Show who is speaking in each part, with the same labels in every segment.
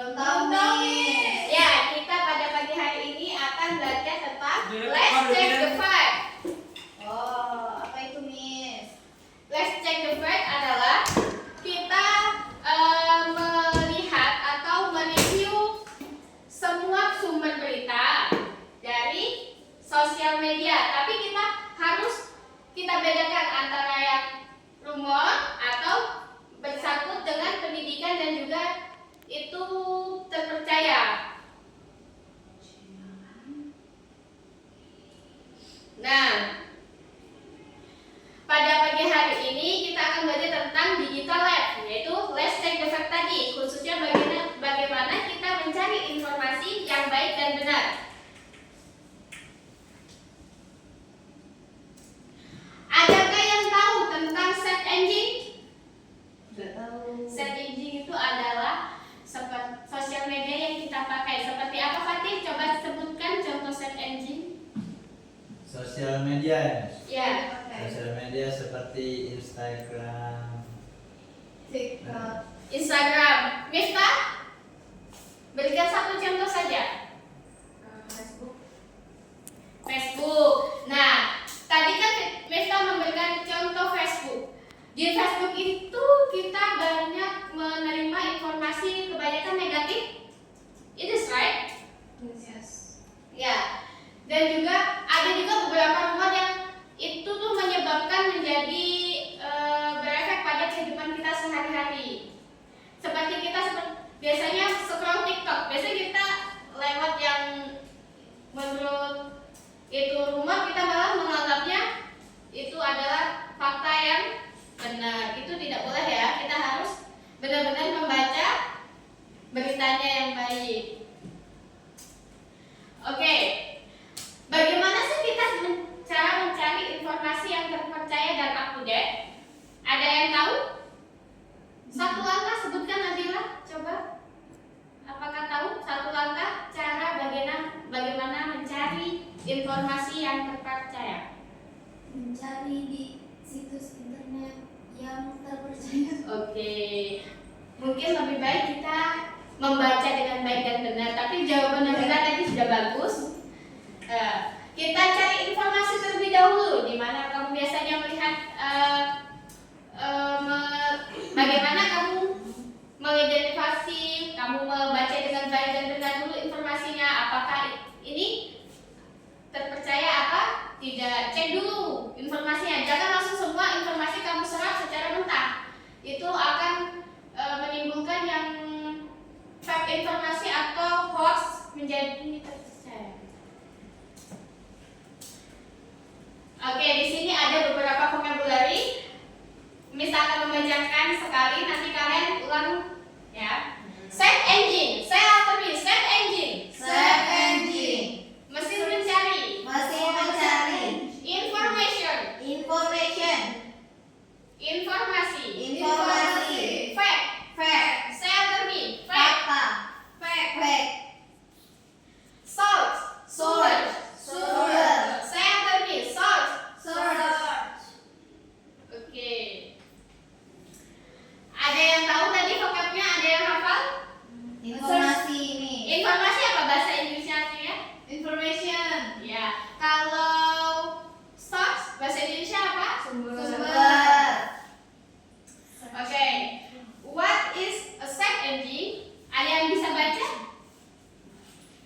Speaker 1: Belum tahu nih.
Speaker 2: Ya, kita pada pagi hari ini akan belajar tentang Let's Check the Fact.
Speaker 1: Oh, apa itu, Miss?
Speaker 2: Let's Check the Fact adalah kita melihat atau mereview semua sumber berita dari sosial media. Tapi kita bedakan antara yang rumor atau bersangkut dengan pendidikan dan juga itu terpercaya. Nah, pada pagi hari ini kita akan belajar tentang digital lab, yaitu Let's Check the Fact tadi, khususnya bagaimana kita mencari informasi yang baik dan benar. Adakah yang tahu tentang search engine?
Speaker 1: Tidak tahu.
Speaker 2: Search engine itu adalah seperti sosial media yang kita pakai. Seperti apa, Fatih? Coba sebutkan contoh search engine.
Speaker 3: Sosial media.
Speaker 2: Ya.
Speaker 3: Sosial media seperti Instagram.
Speaker 1: TikTok.
Speaker 2: Instagram. Mifta? Berikan satu contoh saja.
Speaker 1: Facebook.
Speaker 2: Facebook. Nah, tadi kan Mifta memberikan contoh Facebook. Di Facebook itu kita banyak menerima informasi kebanyakan negatif. It is right?
Speaker 1: Yes.
Speaker 2: Ya. Dan juga ada juga beberapa rumor yang itu tuh menyebabkan menjadi berefek pada kehidupan kita sehari-hari. Seperti kita biasanya scroll TikTok, biasanya kita lewat yang menurut itu rumor, kita malah menganggapnya itu adalah fakta yang benar. Itu tidak boleh ya. Kita harus benar-benar membaca beritanya yang baik. Oke. Bagaimana sih kita cara mencari informasi yang terpercaya dan up to date? Ada yang tahu? Satu langkah sebutkan, Nadila. Coba. Apakah tahu satu langkah cara bagaimana mencari informasi yang terpercaya?
Speaker 1: Mencari di situs internet yang terpercaya.
Speaker 2: Oke. Mungkin lebih baik kita membaca dengan baik dan benar. Tapi jawaban Nadila tadi sudah bagus. Kita cari informasi terlebih dahulu. Di mana kamu biasanya melihat bagaimana kamu mengidentifikasi, kamu membaca dengan baik dan benar dulu informasinya. Apakah ini terpercaya apa tidak? Cek dulu informasinya. Jangan langsung semua informasi kamu serap secara mentah. Itu akan menimbulkan yang fake informasi atau hoax menjadi terpercaya. Oke, di sini ada beberapa vocabulary. Miss akan membacakan sekali, nanti kalian ulang ya. Search engine, saya apa nih? Search engine.
Speaker 1: Search engine.
Speaker 2: Mesin mencari.
Speaker 1: Mesin mencari.
Speaker 2: Information.
Speaker 1: Information.
Speaker 2: Informasi.
Speaker 1: Informasi.
Speaker 2: Fact.
Speaker 1: Fact.
Speaker 2: Saya apa nih? Fact.
Speaker 1: Fakta.
Speaker 2: Fact.
Speaker 1: Fact.
Speaker 2: Source.
Speaker 1: Source. Source.
Speaker 2: Saya apa nih? Source.
Speaker 1: Source.
Speaker 2: Oke. Ada yang tahu tadi vocabnya? Ada yang hafal?
Speaker 1: Informasi ini.
Speaker 2: Informasi apa bahasa Indonesia ya?
Speaker 1: Information.
Speaker 2: Ya. Kalau source bahasa Indonesia apa?
Speaker 1: Sumber.
Speaker 2: Oke. What is a search engine? Ada yang bisa baca?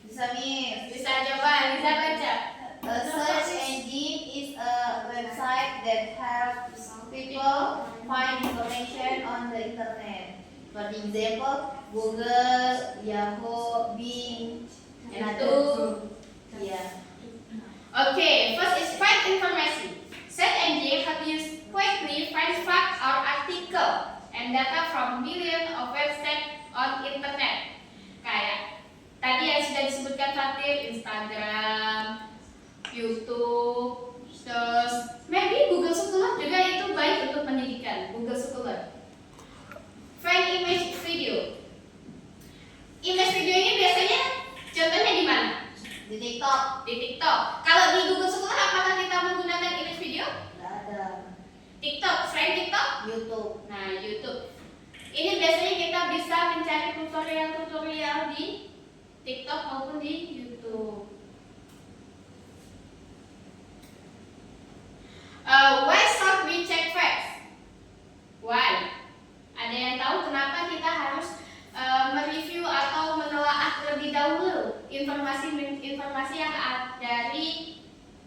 Speaker 1: Bisa, Miss.
Speaker 2: Bisa coba, bisa baca.
Speaker 1: A search engine is a website that helps people find information on the internet. For example, Google, Yahoo, Bing, and others. Yeah.
Speaker 2: Okay, first is fact information. Search engine help you quickly find facts or article and data from millions of websites on internet. Kayak tadi yang sudah disebutkan Fatir, Instagram, YouTube, terus maybe Google Scholar juga itu baik untuk pendidikan. Google Scholar. Find image video. Image video ini biasanya contohnya di mana?
Speaker 1: Di TikTok.
Speaker 2: Di TikTok. Kalau di Google Scholar apakah kita menggunakan image video?
Speaker 1: Tidak ada.
Speaker 2: TikTok, selain TikTok?
Speaker 1: YouTube.
Speaker 2: Nah, YouTube. Ini biasanya kita bisa mencari tutorial-tutorial di TikTok maupun di YouTube. Why should we check facts? Why? Ada yang tahu kenapa kita harus mereview atau menelaah terlebih dahulu informasi yang ada dari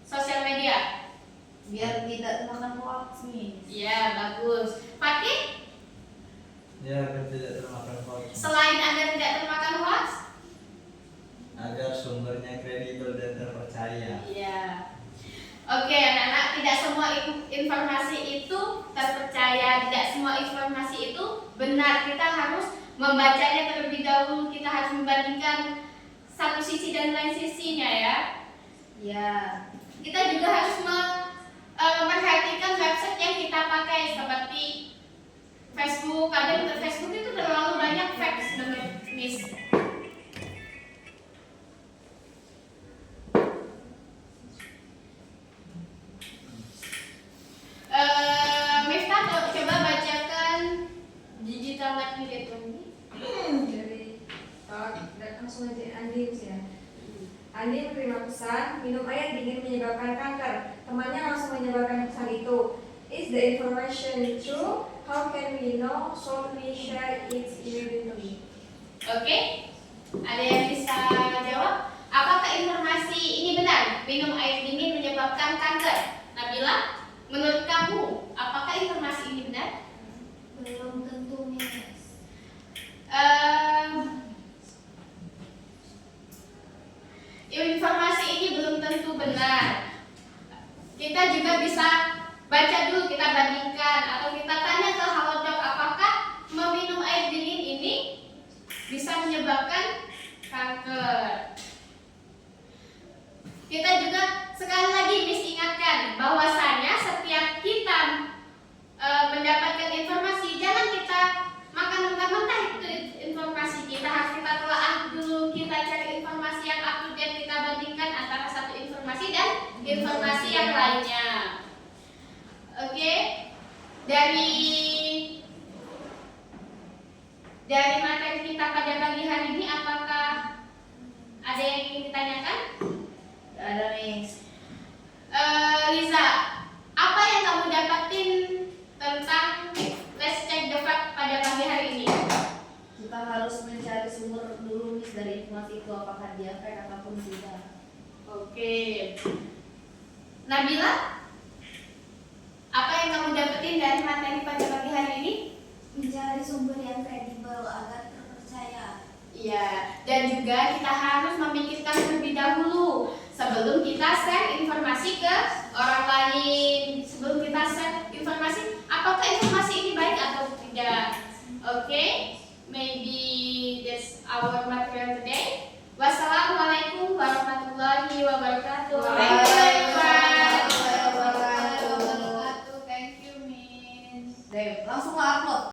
Speaker 2: sosial media?
Speaker 1: Biar tidak termakan hoax nih.
Speaker 2: Ya, bagus. Pakai
Speaker 3: Ya, agar tidak termakan hoax.
Speaker 2: selain agar tidak termakan hoax?
Speaker 3: Agar sumbernya kredibel dan terpercaya.
Speaker 2: Iya. Oke, anak-anak, tidak semua informasi itu terpercaya, tidak semua informasi itu benar. Kita harus membacanya terlebih dahulu, kita harus membandingkan satu sisi dan lain sisinya ya.
Speaker 1: Ya.
Speaker 2: Kita juga harus memperhatikan website yang kita pakai seperti Facebook. Kadang Facebook itu terlalu banyak facts menurut Miss. Miftah, coba bacakan digital life ini.
Speaker 4: Dari langsung aja Andin sih ya. Andin menerima pesan, minum air dingin menyebabkan kanker. Temannya langsung menyebarkan pesan itu. Is the information true? How can we know? So we share it immediately.
Speaker 2: Oke, ada yang bisa jawab? Apakah informasi ini benar? Minum air dingin menyebabkan kanker. Nabila, menurut kamu, apakah informasi ini benar?
Speaker 1: Belum tentu Miss.
Speaker 2: Informasi ini belum tentu benar. Kita juga bisa baca dulu, kita bandingkan atau kita tanya ke Halodoc apakah meminum air dingin ini bisa menyebabkan kanker. Kita juga sekali lagi Miss ingatkan bahwasanya setiap kita mendapatkan informasi, jangan kita makan mentah-mentah itu informasi. Kita harus kita telaah dulu, kita cari informasi yang up to date, kita bandingkan antara satu informasi dan informasi yang lainnya. Oke, dari materi kita pada pagi hari ini, apakah ada yang ingin ditanyakan?
Speaker 1: Ada Miss.
Speaker 2: Liza, apa yang kamu dapatin tentang Let's Check the Fact pada pagi hari ini?
Speaker 1: Kita harus mencari sumber dulu Miss dari informasi itu apakah dia fake ataupun tidak.
Speaker 2: Oke. Nabila, apa yang kamu dapetin dari materi pada pagi hari ini?
Speaker 1: Mencari sumber yang kredibel agar terpercaya.
Speaker 2: Iya, dan juga kita harus memikirkan terlebih dahulu sebelum kita share informasi ke orang lain. Sebelum kita share informasi, apakah informasi ini baik atau tidak? Oke, maybe that's our material today. Wassalamualaikum warahmatullahi wabarakatuh. Thank you everyone.
Speaker 1: Thank you Miss. Deh, langsung upload.